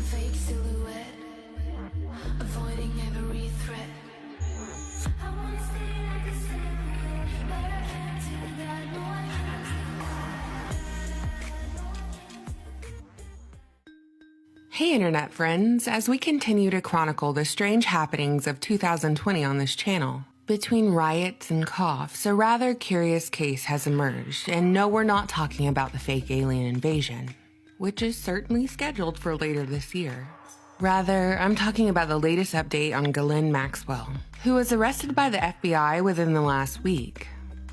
fake silhouette, avoiding every threat. I wanna stay like a silhouette, but I can't do that. No, I can't. Hey internet friends, as we continue to chronicle the strange happenings of 2020 on this channel, between riots and coughs, a rather curious case has emerged, and no, we're not talking about the fake alien invasion, which is certainly scheduled for later this year. Rather, I'm talking about the latest update on Ghislane Maxwell, who was arrested by the FBI within the last week.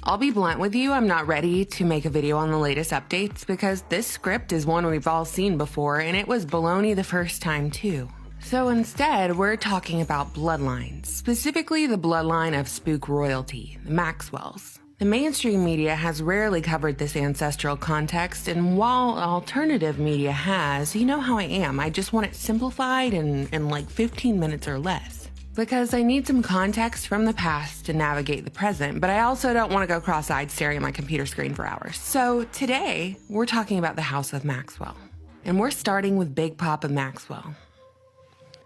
I'll be blunt with you, I'm not ready to make a video on the latest updates because this script is one we've all seen before and it was baloney the first time too. So instead, we're talking about bloodlines, specifically the bloodline of spook royalty, the Maxwells. The mainstream media has rarely covered this ancestral context, and while alternative media has, you know how I am, I just want it simplified in like 15 minutes or less. Because I need some context from the past to navigate the present, but I also don't want to go cross-eyed staring at my computer screen for hours. So today, we're talking about the House of Maxwell. And we're starting with Big Papa Maxwell.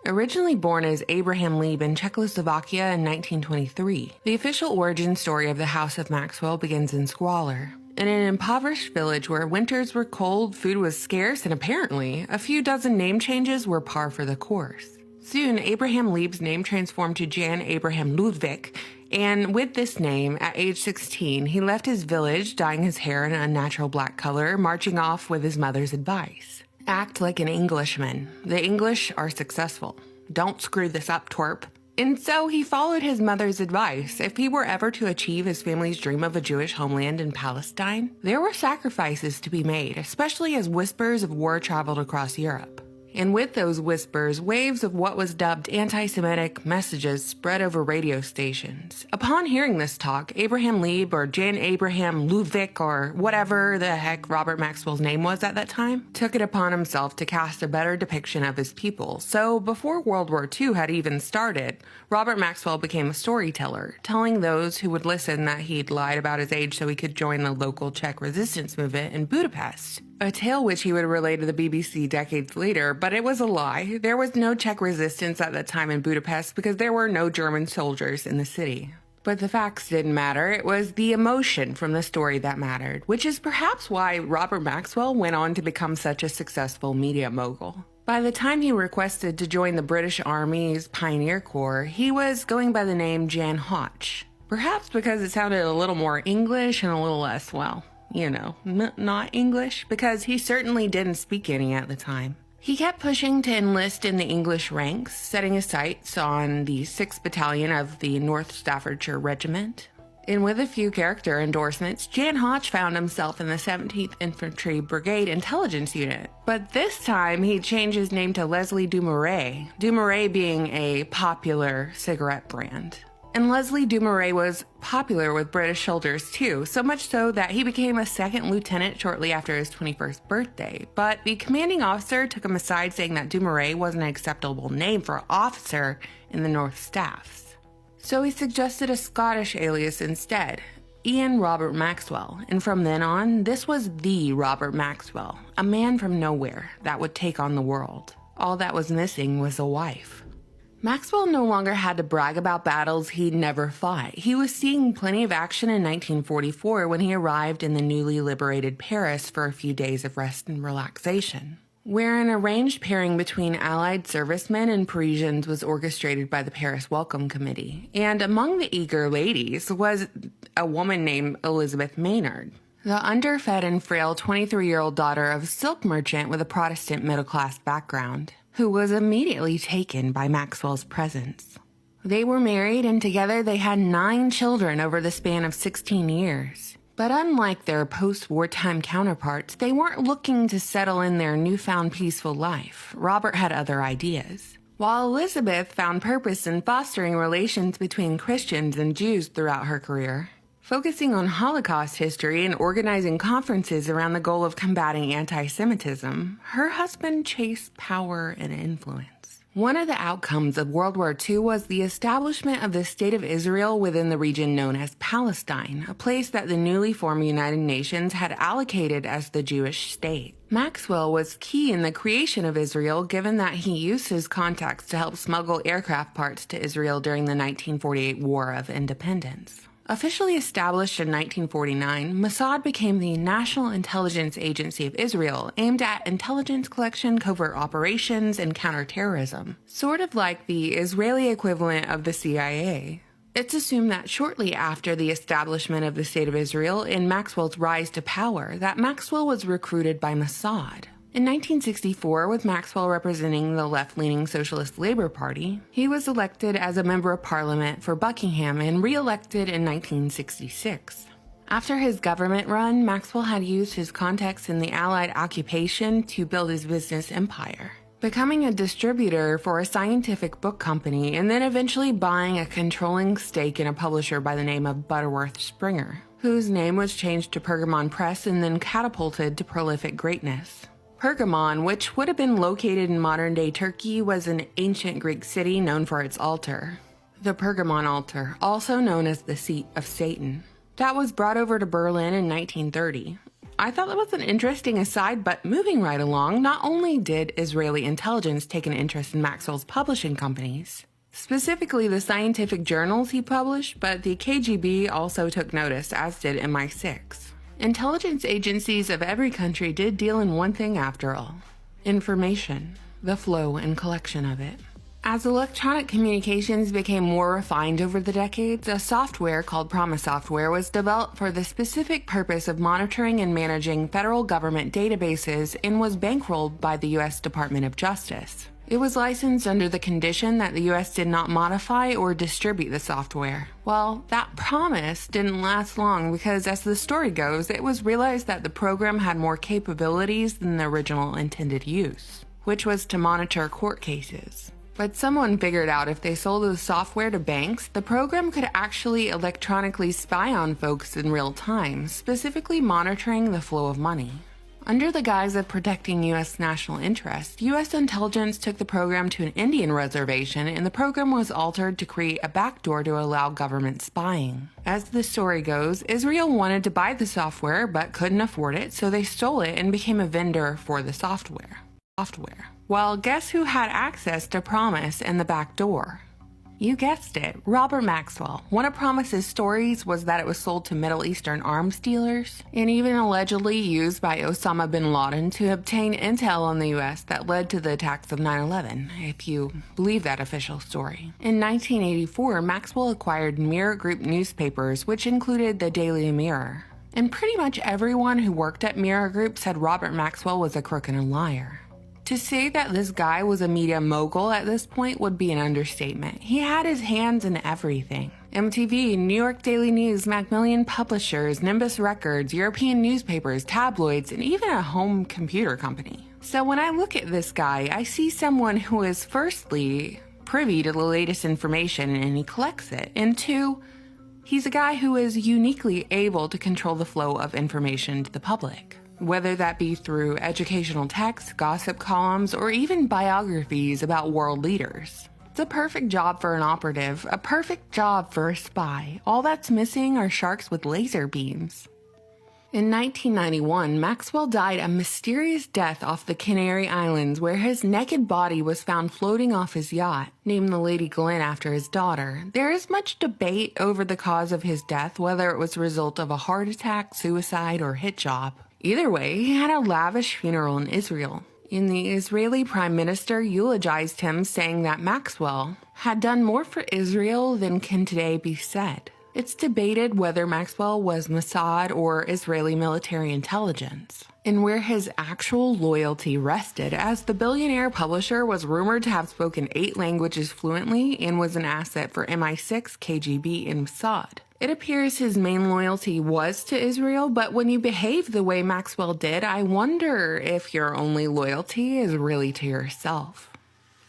Originally born as Abraham Lieb in Czechoslovakia in 1923, the official origin story of the House of Maxwell begins in squalor. In an impoverished village where winters were cold, food was scarce, and apparently, a few dozen name changes were par for the course. Soon, Abraham Lieb's name transformed to Jan Abraham Ludwig, and with this name, at age 16, he left his village, dyeing his hair an unnatural black color, marching off with his mother's advice. Act like an Englishman. The English are successful. Don't screw this up, twerp. And so he followed his mother's advice. If he were ever to achieve his family's dream of a Jewish homeland in Palestine, there were sacrifices to be made, especially as whispers of war traveled across Europe. And with those whispers, waves of what was dubbed anti-Semitic messages spread over radio stations. Upon hearing this talk, Abraham Lieb or Jan Abraham Ludwig or whatever the heck Robert Maxwell's name was at that time, took it upon himself to cast a better depiction of his people. So before World War II had even started, Robert Maxwell became a storyteller, telling those who would listen that he'd lied about his age so he could join the local Czech resistance movement in Budapest. A tale which he would relay to the BBC decades later, but it was a lie. There was no Czech resistance at that time in Budapest because there were no German soldiers in the city. But the facts didn't matter, it was the emotion from the story that mattered, which is perhaps why Robert Maxwell went on to become such a successful media mogul. By the time he requested to join the British Army's Pioneer Corps, he was going by the name Jan Hotch. Perhaps because it sounded a little more English and a little less, well, you know, not English, because he certainly didn't speak any at the time. He kept pushing to enlist in the English ranks, setting his sights on the 6th Battalion of the North Staffordshire Regiment. And with a few character endorsements, Jan Hotch found himself in the 17th Infantry Brigade Intelligence Unit. But this time, he changed his name to Leslie Dumouriez, Dumouriez being a popular cigarette brand. And Leslie Dumouriez was popular with British soldiers too, so much so that he became a second lieutenant shortly after his 21st birthday. But the commanding officer took him aside saying that Dumouriez wasn't an acceptable name for officer in the North Staffs. So he suggested a Scottish alias instead, Ian Robert Maxwell, and from then on, this was the Robert Maxwell, a man from nowhere that would take on the world. All that was missing was a wife. Maxwell no longer had to brag about battles he'd never fought. He was seeing plenty of action in 1944 when he arrived in the newly liberated Paris for a few days of rest and relaxation, where an arranged pairing between Allied servicemen and Parisians was orchestrated by the Paris Welcome Committee. And among the eager ladies was a woman named Elizabeth Maynard, the underfed and frail 23-year-old daughter of a silk merchant with a Protestant middle-class background, who was immediately taken by Maxwell's presence. They were married and together they had 9 children over the span of 16 years. But unlike their post-wartime counterparts, they weren't looking to settle in their newfound peaceful life. Robert had other ideas. While Elizabeth found purpose in fostering relations between Christians and Jews throughout her career, focusing on Holocaust history and organizing conferences around the goal of combating anti-Semitism, her husband chased power and influence. One of the outcomes of World War II was the establishment of the State of Israel within the region known as Palestine, a place that the newly formed United Nations had allocated as the Jewish state. Maxwell was key in the creation of Israel, given that he used his contacts to help smuggle aircraft parts to Israel during the 1948 War of Independence. Officially established in 1949, Mossad became the National Intelligence Agency of Israel, aimed at intelligence collection, covert operations, and counterterrorism, sort of like the Israeli equivalent of the CIA. It's assumed that shortly after the establishment of the State of Israel and Maxwell's rise to power, that Maxwell was recruited by Mossad. In 1964, with Maxwell representing the left-leaning Socialist Labor Party, he was elected as a member of parliament for Buckingham and re-elected in 1966. After his government run, Maxwell had used his contacts in the Allied occupation to build his business empire, becoming a distributor for a scientific book company and then eventually buying a controlling stake in a publisher by the name of Butterworth Springer, whose name was changed to Pergamon Press and then catapulted to prolific greatness. Pergamon, which would have been located in modern-day Turkey, was an ancient Greek city known for its altar, the Pergamon altar, also known as the seat of Satan, that was brought over to Berlin in 1930. I thought that was an interesting aside, but moving right along, not only did Israeli intelligence take an interest in Maxwell's publishing companies, specifically the scientific journals he published, but the KGB also took notice, as did MI6. Intelligence agencies of every country did deal in one thing after all: information, the flow and collection of it. As electronic communications became more refined over the decades, a software called Promise software was developed for the specific purpose of monitoring and managing federal government databases and was bankrolled by the U.S. Department of Justice. It was licensed under the condition that the U.S. did not modify or distribute the software. Well, that promise didn't last long because, as the story goes, it was realized that the program had more capabilities than the original intended use, which was to monitor court cases. But someone figured out if they sold the software to banks, the program could actually electronically spy on folks in real time, specifically monitoring the flow of money. Under the guise of protecting U.S. national interests, U.S. intelligence took the program to an Indian reservation, and the program was altered to create a backdoor to allow government spying. As the story goes, Israel wanted to buy the software but couldn't afford it, so they stole it and became a vendor for the software. Well, guess who had access to Promise and the backdoor? You guessed it, Robert Maxwell. One of Promise's stories was that it was sold to Middle Eastern arms dealers and even allegedly used by Osama bin Laden to obtain intel on the U.S. that led to the attacks of 9/11, if you believe that official story. In 1984, Maxwell acquired Mirror Group newspapers, which included the Daily Mirror. And pretty much everyone who worked at Mirror Group said Robert Maxwell was a crook and a liar. To say that this guy was a media mogul at this point would be an understatement. He had his hands in everything. MTV, New York Daily News, Macmillan Publishers, Nimbus Records, European newspapers, tabloids, and even a home computer company. So when I look at this guy, I see someone who is firstly privy to the latest information and he collects it, and two, he's a guy who is uniquely able to control the flow of information to the public. Whether that be through educational texts, gossip columns, or even biographies about world leaders. It's a perfect job for an operative, a perfect job for a spy. All that's missing are sharks with laser beams. In 1991, Maxwell died a mysterious death off the Canary Islands, where his naked body was found floating off his yacht, named the Lady Ghislane after his daughter. There is much debate over the cause of his death, whether it was a result of a heart attack, suicide, or hit job. Either way, he had a lavish funeral in Israel, and the Israeli Prime Minister eulogized him, saying that Maxwell had done more for Israel than can today be said. It's debated whether Maxwell was Mossad or Israeli military intelligence, and where his actual loyalty rested, as the billionaire publisher was rumored to have spoken 8 languages fluently and was an asset for MI6, KGB, and Mossad. It appears his main loyalty was to Israel, but when you behave the way Maxwell did, I wonder if your only loyalty is really to yourself.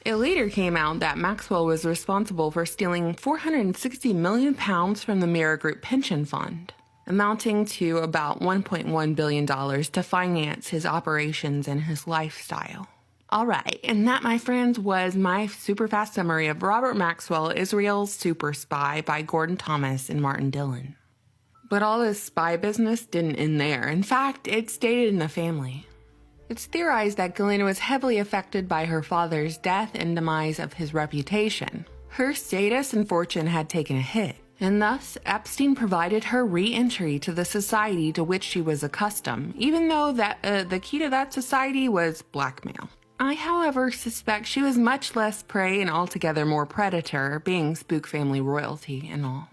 It later came out that Maxwell was responsible for stealing £460 million from the Mirror Group pension fund, amounting to about $1.1 billion to finance his operations and his lifestyle. Alright, and that, my friends, was my super fast summary of Robert Maxwell, Israel's Super Spy by Gordon Thomas and Martin Dillon. But all this spy business didn't end there. In fact, it stayed in the family. It's theorized that Ghislane was heavily affected by her father's death and demise of his reputation. Her status and fortune had taken a hit, and thus Epstein provided her re-entry to the society to which she was accustomed, even though the key to that society was blackmail. I, however, suspect she was much less prey and altogether more predator, being spook family royalty and all.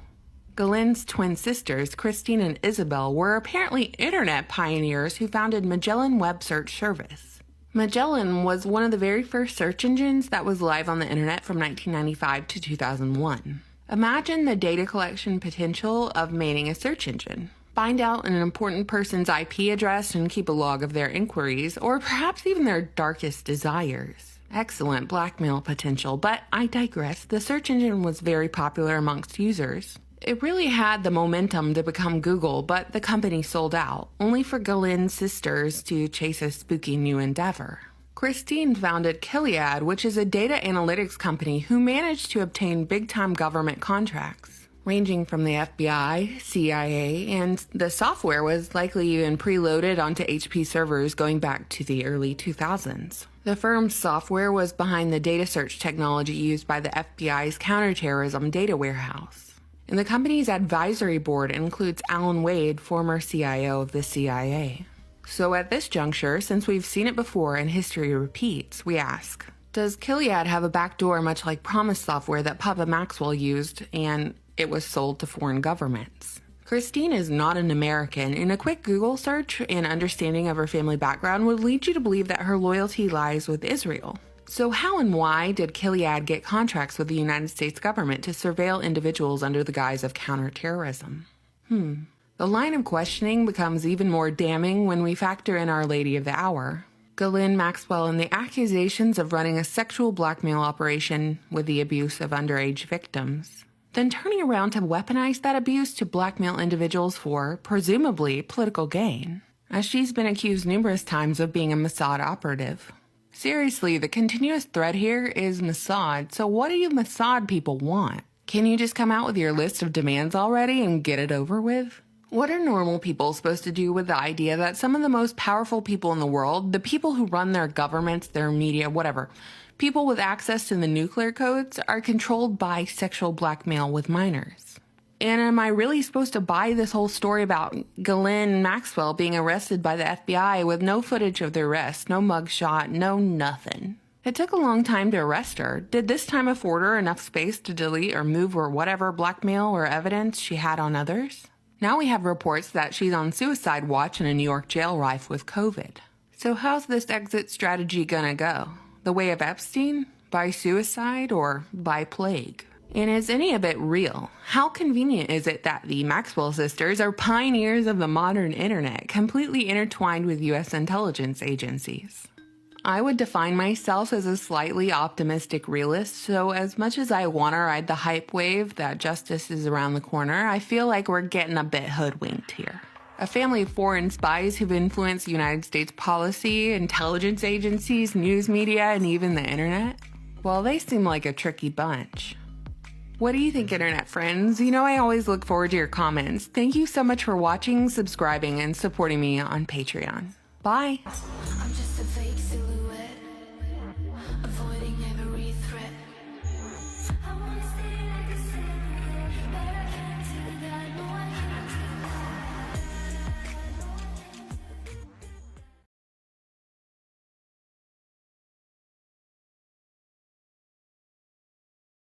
Ghislane's twin sisters, Christine and Isabel, were apparently internet pioneers who founded Magellan Web Search Service. Magellan was one of the very first search engines that was live on the internet from 1995 to 2001. Imagine the data collection potential of manning a search engine. Find out an important person's IP address and keep a log of their inquiries, or perhaps even their darkest desires. Excellent blackmail potential, but I digress. The search engine was very popular amongst users. It really had the momentum to become Google, but the company sold out, only for Ghislane's sisters to chase a spooky new endeavor. Christine founded Gilead, which is a data analytics company who managed to obtain big-time government contracts, ranging from the FBI, CIA, and the software was likely even preloaded onto HP servers going back to the early 2000s. The firm's software was behind the data search technology used by the FBI's counterterrorism data warehouse. And the company's advisory board includes Alan Wade, former CIO of the CIA. So at this juncture, since we've seen it before and history repeats, we ask, does Gilead have a backdoor much like Promise software that Papa Maxwell used and it was sold to foreign governments? Christine is not an American, and a quick Google search and understanding of her family background would lead you to believe that her loyalty lies with Israel. So how and why did Gilead get contracts with the United States government to surveil individuals under the guise of counterterrorism? The line of questioning becomes even more damning when we factor in Our Lady of the Hour, Ghislane Maxwell, and the accusations of running a sexual blackmail operation with the abuse of underage victims, then turning around to weaponize that abuse to blackmail individuals for, presumably, political gain, as she's been accused numerous times of being a Mossad operative. Seriously, the continuous thread here is Mossad, so what do you Mossad people want? Can you just come out with your list of demands already and get it over with? What are normal people supposed to do with the idea that some of the most powerful people in the world, the people who run their governments, their media, whatever, people with access to the nuclear codes, are controlled by sexual blackmail with minors? And am I really supposed to buy this whole story about Ghislane Maxwell being arrested by the FBI with no footage of the arrest, no mugshot, no nothing? It took a long time to arrest her. Did this time afford her enough space to delete or move or whatever blackmail or evidence she had on others? Now we have reports that she's on suicide watch in a New York jail rife with COVID. So how's this exit strategy gonna go? The way of Epstein? By suicide or by plague? And is any of it real? How convenient is it that the Maxwell sisters are pioneers of the modern internet, completely intertwined with U.S. intelligence agencies? I would define myself as a slightly optimistic realist, so as much as I want to ride the hype wave that justice is around the corner, I feel like we're getting a bit hoodwinked here. A family of foreign spies who've influenced United States policy, intelligence agencies, news media, and even the internet? Well, they seem like a tricky bunch. What do you think, internet friends? You know I always look forward to your comments. Thank you so much for watching, subscribing, and supporting me on Patreon. Bye!